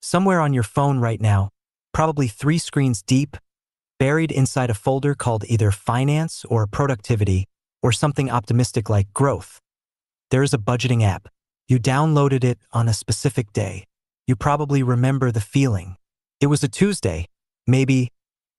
somewhere on your phone right now, probably 3 screens deep, buried inside a folder called either finance or productivity or something optimistic like growth. There is a budgeting app. You downloaded it on a specific day. You probably remember the feeling. It was a Tuesday, maybe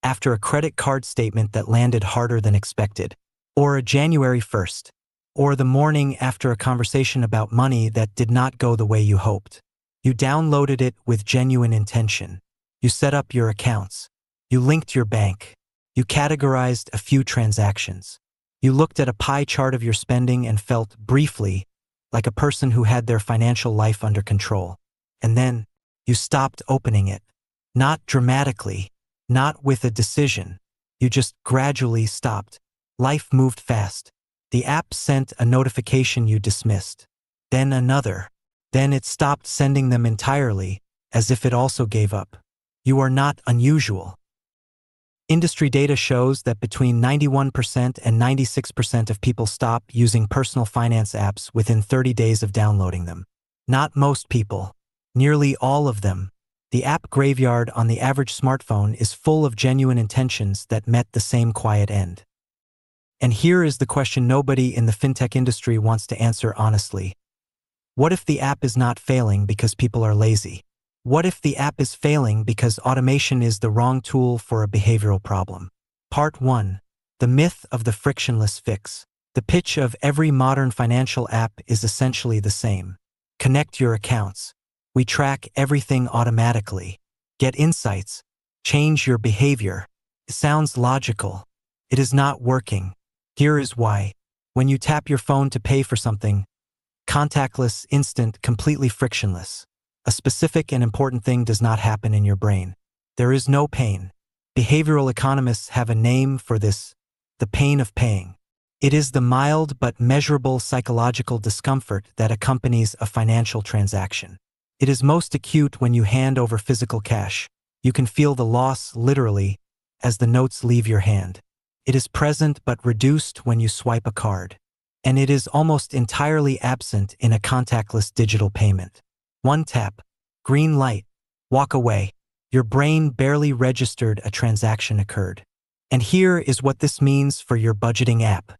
after a credit card statement that landed harder than expected, or a January 1st, or the morning after a conversation about money that did not go the way you hoped. You downloaded it with genuine intention. You set up your accounts. You linked your bank. You categorized a few transactions. You looked at a pie chart of your spending and felt, briefly, like a person who had their financial life under control. And then, you stopped opening it. Not dramatically, not with a decision. You just gradually stopped. Life moved fast. The app sent a notification you dismissed. Then another. Then it stopped sending them entirely, as if it also gave up. You are not unusual. Industry data shows that between 91% and 96% of people stop using personal finance apps within 30 days of downloading them. Not most people. Nearly all of them. The app graveyard on the average smartphone is full of genuine intentions that met the same quiet end. And here is the question nobody in the fintech industry wants to answer honestly. What if the app is not failing because people are lazy? What if the app is failing because automation is the wrong tool for a behavioral problem? Part 1. The myth of the frictionless fix. The pitch of every modern financial app is essentially the same. Connect your accounts. We track everything automatically. Get insights. Change your behavior. It sounds logical. It is not working. Here is why. When you tap your phone to pay for something, contactless, instant, completely frictionless, a specific and important thing does not happen in your brain. There is no pain. Behavioral economists have a name for this: the pain of paying. It is the mild but measurable psychological discomfort that accompanies a financial transaction. It is most acute when you hand over physical cash. You can feel the loss, literally, as the notes leave your hand. It is present but reduced when you swipe a card. And it is almost entirely absent in a contactless digital payment. One tap, green light, walk away. Your brain barely registered a transaction occurred. And here is what this means for your budgeting app.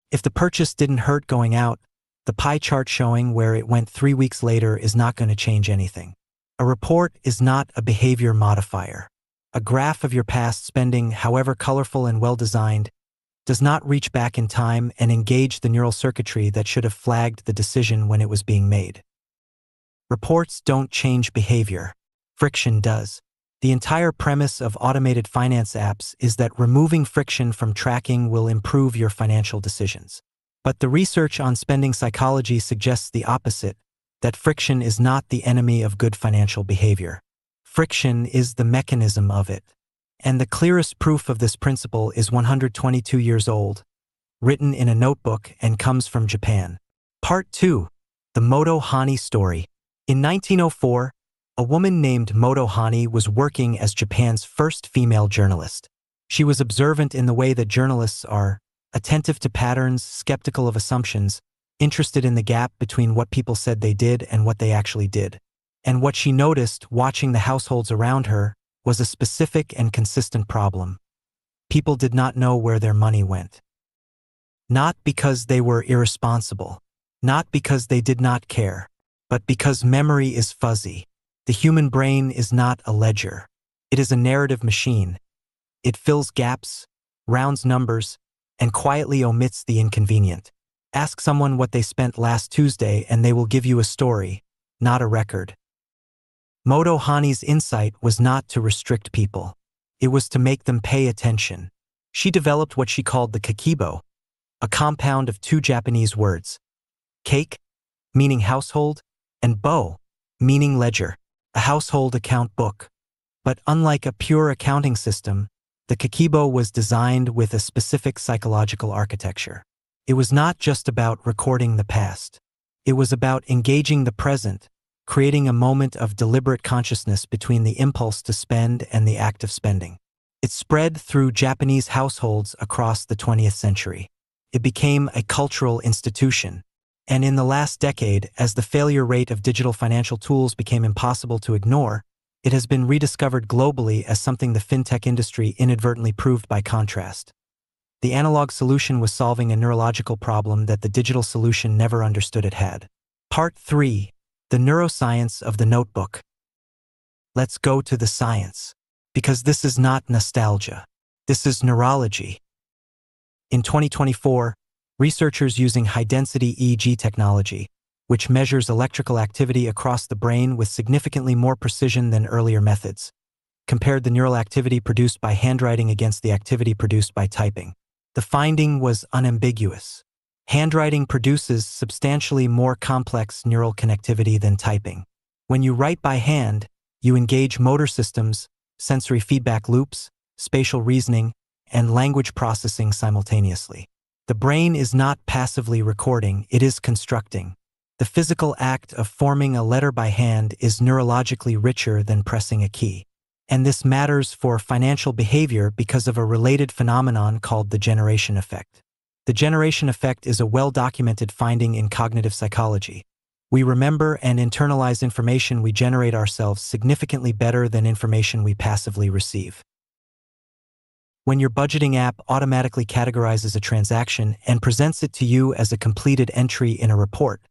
If the purchase didn't hurt going out, the pie chart showing where it went 3 weeks later is not going to change anything. A report is not a behavior modifier. A graph of your past spending, however colorful and well-designed, does not reach back in time and engage the neural circuitry that should have flagged the decision when it was being made. Reports don't change behavior. Friction does. The entire premise of automated finance apps is that removing friction from tracking will improve your financial decisions. But the research on spending psychology suggests the opposite, that friction is not the enemy of good financial behavior. Friction is the mechanism of it. And the clearest proof of this principle is 122 years old, written in a notebook, and comes from Japan. Part 2. The Moto Hani story. In 1904, a woman named Moto Hani was working as Japan's first female journalist. She was observant in the way that journalists are, attentive to patterns, skeptical of assumptions, interested in the gap between what people said they did and what they actually did. And what she noticed, watching the households around her, was a specific and consistent problem. People did not know where their money went. Not because they were irresponsible, not because they did not care, but because memory is fuzzy. The human brain is not a ledger. It is a narrative machine. It fills gaps, rounds numbers, and quietly omits the inconvenient. Ask someone what they spent last Tuesday and they will give you a story, not a record. Moto Hani's insight was not to restrict people. It was to make them pay attention. She developed what she called the Kakebo, a compound of 2 Japanese words: cake, meaning household, and bo, meaning ledger, a household account book. But unlike a pure accounting system, the Kakebo was designed with a specific psychological architecture. It was not just about recording the past. It was about engaging the present, creating a moment of deliberate consciousness between the impulse to spend and the act of spending. It spread through Japanese households across the 20th century. It became a cultural institution, And in the last decade, as the failure rate of digital financial tools became impossible to ignore, it has been rediscovered globally as something the fintech industry inadvertently proved by contrast. The analog solution was solving a neurological problem that the digital solution never understood it had. Part 3. The neuroscience of the notebook. Let's go to the science. Because this is not nostalgia. This is neurology. In 2024, researchers using high-density EEG technology, which measures electrical activity across the brain with significantly more precision than earlier methods, compared the neural activity produced by handwriting against the activity produced by typing. The finding was unambiguous. Handwriting produces substantially more complex neural connectivity than typing. When you write by hand, you engage motor systems, sensory feedback loops, spatial reasoning, and language processing simultaneously. The brain is not passively recording, it is constructing. The physical act of forming a letter by hand is neurologically richer than pressing a key. And this matters for financial behavior because of a related phenomenon called the generation effect. The generation effect is a well-documented finding in cognitive psychology. We remember and internalize information we generate ourselves significantly better than information we passively receive. When your budgeting app automatically categorizes a transaction and presents it to you as a completed entry in a report,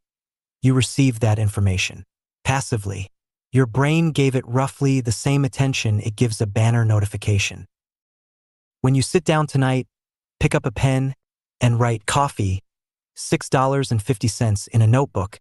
you receive that information passively. Your brain gave it roughly the same attention it gives a banner notification. When you sit down tonight, pick up a pen, and write coffee, $6.50 in a notebook,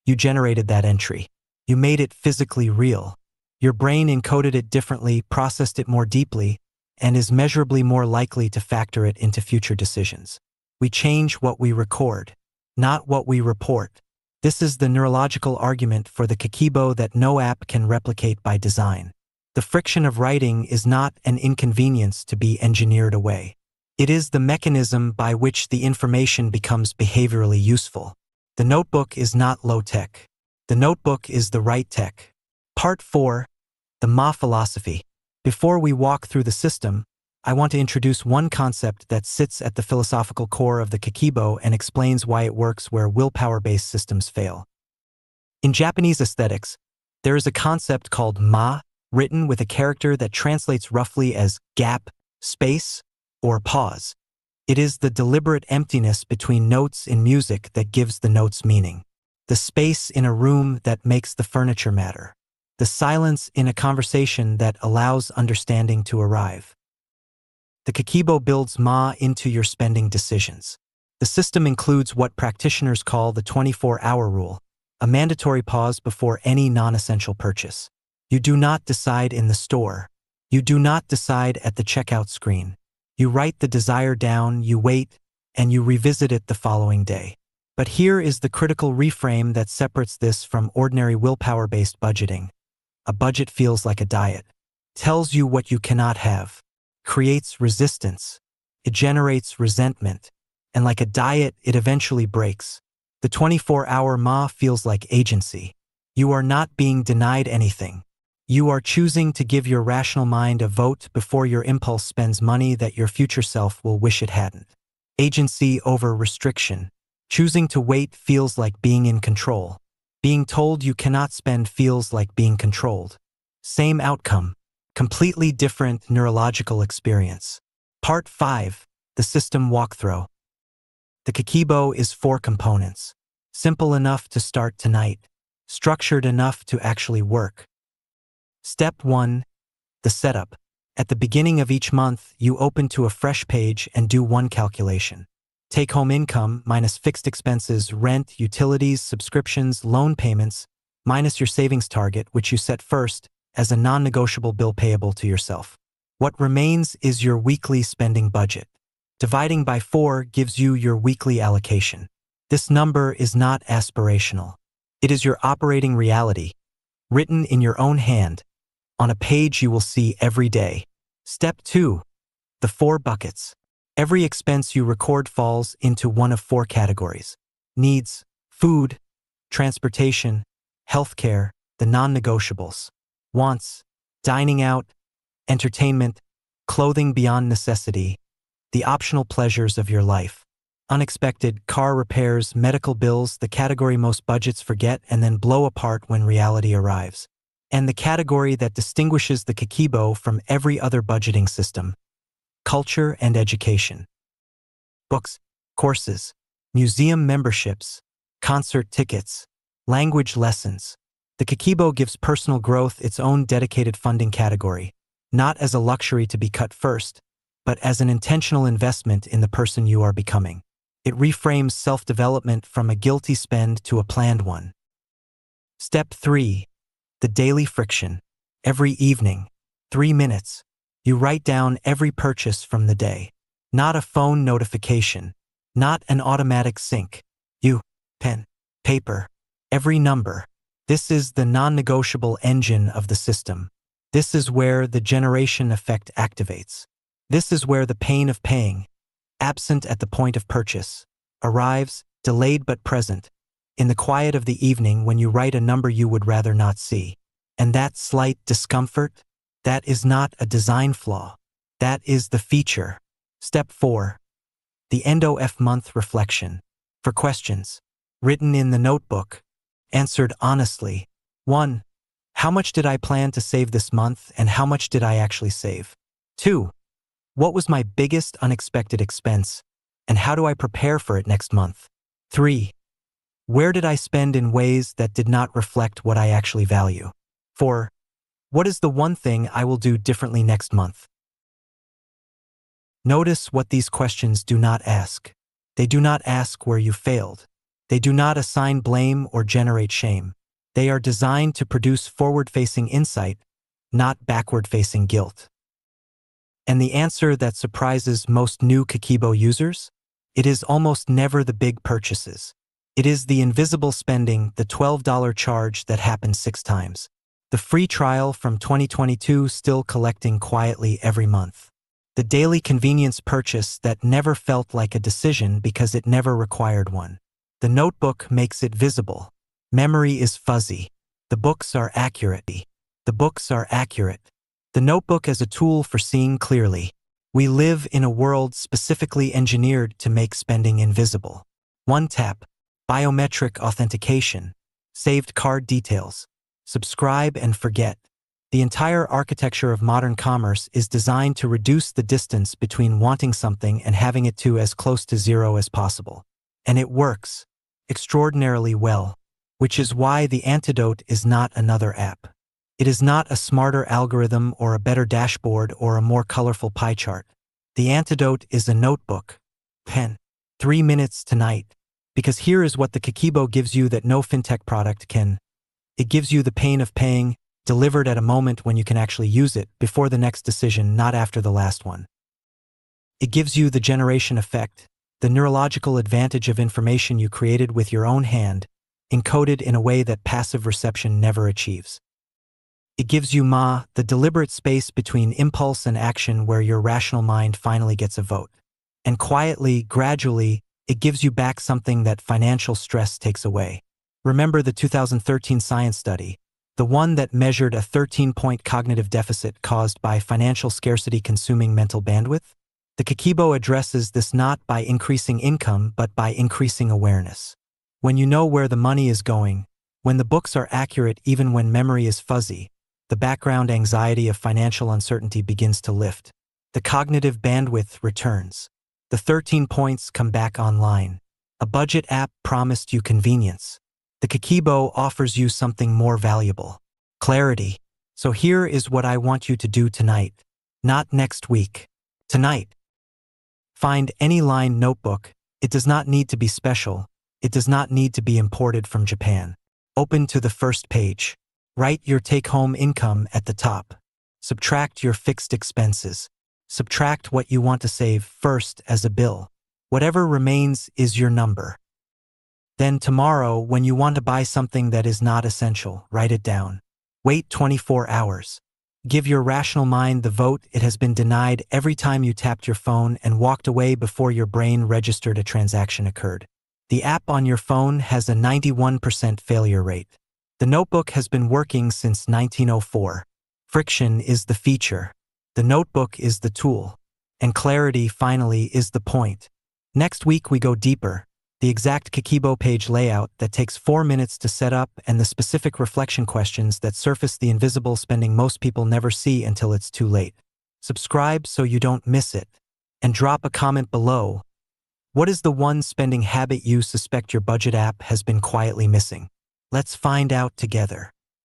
you generated that entry. You made it physically real. Your brain encoded it differently, processed it more deeply, and is measurably more likely to factor it into future decisions. We change what we record, not what we report. This is the neurological argument for the Kakebo that no app can replicate by design. The friction of writing is not an inconvenience to be engineered away. It is the mechanism by which the information becomes behaviorally useful. The notebook is not low-tech. The notebook is the right tech. Part 4. The Ma philosophy. Before we walk through the system, I want to introduce one concept that sits at the philosophical core of the Kakebo and explains why it works where willpower-based systems fail. In Japanese aesthetics, there is a concept called ma, written with a character that translates roughly as gap, space, or pause. It is the deliberate emptiness between notes in music that gives the notes meaning. The space in a room that makes the furniture matter. The silence in a conversation that allows understanding to arrive. The Kakebo builds Ma into your spending decisions. The system includes what practitioners call the 24-hour rule, a mandatory pause before any non-essential purchase. You do not decide in the store. You do not decide at the checkout screen. You write the desire down, you wait, and you revisit it the following day. But here is the critical reframe that separates this from ordinary willpower-based budgeting. A budget feels like a diet. Tells you what you cannot have. Creates resistance. It generates resentment. And like a diet, it eventually breaks. The 24-hour Ma feels like agency. You are not being denied anything. You are choosing to give your rational mind a vote before your impulse spends money that your future self will wish it hadn't. Agency over restriction. Choosing to wait feels like being in control. Being told you cannot spend feels like being controlled. Same outcome. Completely different neurological experience. Part 5. The system walkthrough. The Kakebo is 4 components. Simple enough to start tonight. Structured enough to actually work. Step 1. The setup. At the beginning of each month, you open to a fresh page and do one calculation. Take-home income minus fixed expenses, rent, utilities, subscriptions, loan payments, minus your savings target, which you set first as a non-negotiable bill payable to yourself. What remains is your weekly spending budget. Dividing by 4 gives you your weekly allocation. This number is not aspirational. It is your operating reality, written in your own hand, on a page you will see every day. Step 2. The 4 buckets. Every expense you record falls into one of 4 categories. Needs, food, transportation, healthcare, the non-negotiables. Wants, dining out, entertainment, clothing beyond necessity, the optional pleasures of your life. unexpected, car repairs, medical bills, the category most budgets forget and then blow apart when reality arrives. And the category that distinguishes the Kakebo from every other budgeting system: culture and education. Books, courses, museum memberships, concert tickets, language lessons. The Kakebo gives personal growth its own dedicated funding category, not as a luxury to be cut first, but as an intentional investment in the person you are becoming. It reframes self-development from a guilty spend to a planned one. Step 3. The daily friction. Every evening, 3 minutes, you write down every purchase from the day. Not a phone notification, not an automatic sync. You, pen, paper, every number. This is the non-negotiable engine of the system. This is where the generation effect activates. This is where the pain of paying, absent at the point of purchase, arrives, delayed but present, in the quiet of the evening when you write a number you would rather not see. And that slight discomfort, that is not a design flaw. That is the feature. Step 4. The end-of month reflection. For questions, written in the notebook, answered honestly. 1. How much did I plan to save this month and how much did I actually save? 2. What was my biggest unexpected expense, and how do I prepare for it next month? 3. Where did I spend in ways that did not reflect what I actually value? 4. What is the one thing I will do differently next month? Notice what these questions do not ask. They do not ask where you failed. They do not assign blame or generate shame. They are designed to produce forward-facing insight, not backward-facing guilt. And the answer that surprises most new Kakebo users? It is almost never the big purchases. It is the invisible spending, the $12 charge that happens 6 times. The free trial from 2022 still collecting quietly every month. The daily convenience purchase that never felt like a decision because it never required one. The notebook makes it visible. Memory is fuzzy. The books are accurate. The books are accurate. The notebook as a tool for seeing clearly. We live in a world specifically engineered to make spending invisible. One tap, biometric authentication, saved card details, subscribe and forget. The entire architecture of modern commerce is designed to reduce the distance between wanting something and having it to as close to zero as possible. And it works extraordinarily well, which is why the antidote is not another app. It is not a smarter algorithm or a better dashboard or a more colorful pie chart. The antidote is a notebook, pen, 3 minutes tonight, because here is what the Kakebo gives you that no fintech product can. It gives you the pain of paying, delivered at a moment when you can actually use it, before the next decision, not after the last one. It gives you the generation effect, the neurological advantage of information you created with your own hand, encoded in a way that passive reception never achieves. It gives you the deliberate space between impulse and action where your rational mind finally gets a vote. And quietly, gradually, it gives you back something that financial stress takes away. Remember the 2013 science study, the one that measured a 13-point cognitive deficit caused by financial scarcity consuming mental bandwidth? The Kakebo addresses this not by increasing income but by increasing awareness. When you know where the money is going, when the books are accurate even when memory is fuzzy, the background anxiety of financial uncertainty begins to lift. The cognitive bandwidth returns. The 13 points come back online. A budget app promised you convenience. The Kakebo offers you something more valuable: clarity. So here is what I want you to do tonight. Not next week. Tonight. Find any lined notebook. It does not need to be special. It does not need to be imported from Japan. Open to the first page. Write your take-home income at the top. Subtract your fixed expenses. Subtract what you want to save first as a bill. Whatever remains is your number. Then tomorrow, when you want to buy something that is not essential, write it down. Wait 24 hours. Give your rational mind the vote it has been denied every time you tapped your phone and walked away before your brain registered a transaction occurred. The app on your phone has a 91% failure rate. The notebook has been working since 1904. Friction is the feature. The notebook is the tool. And clarity, finally, is the point. Next week, we go deeper. The exact Kakebo page layout that takes 4 minutes to set up and the specific reflection questions that surface the invisible spending most people never see until it's too late. Subscribe so you don't miss it. And drop a comment below. What is the one spending habit you suspect your budget app has been quietly missing? Let's find out together.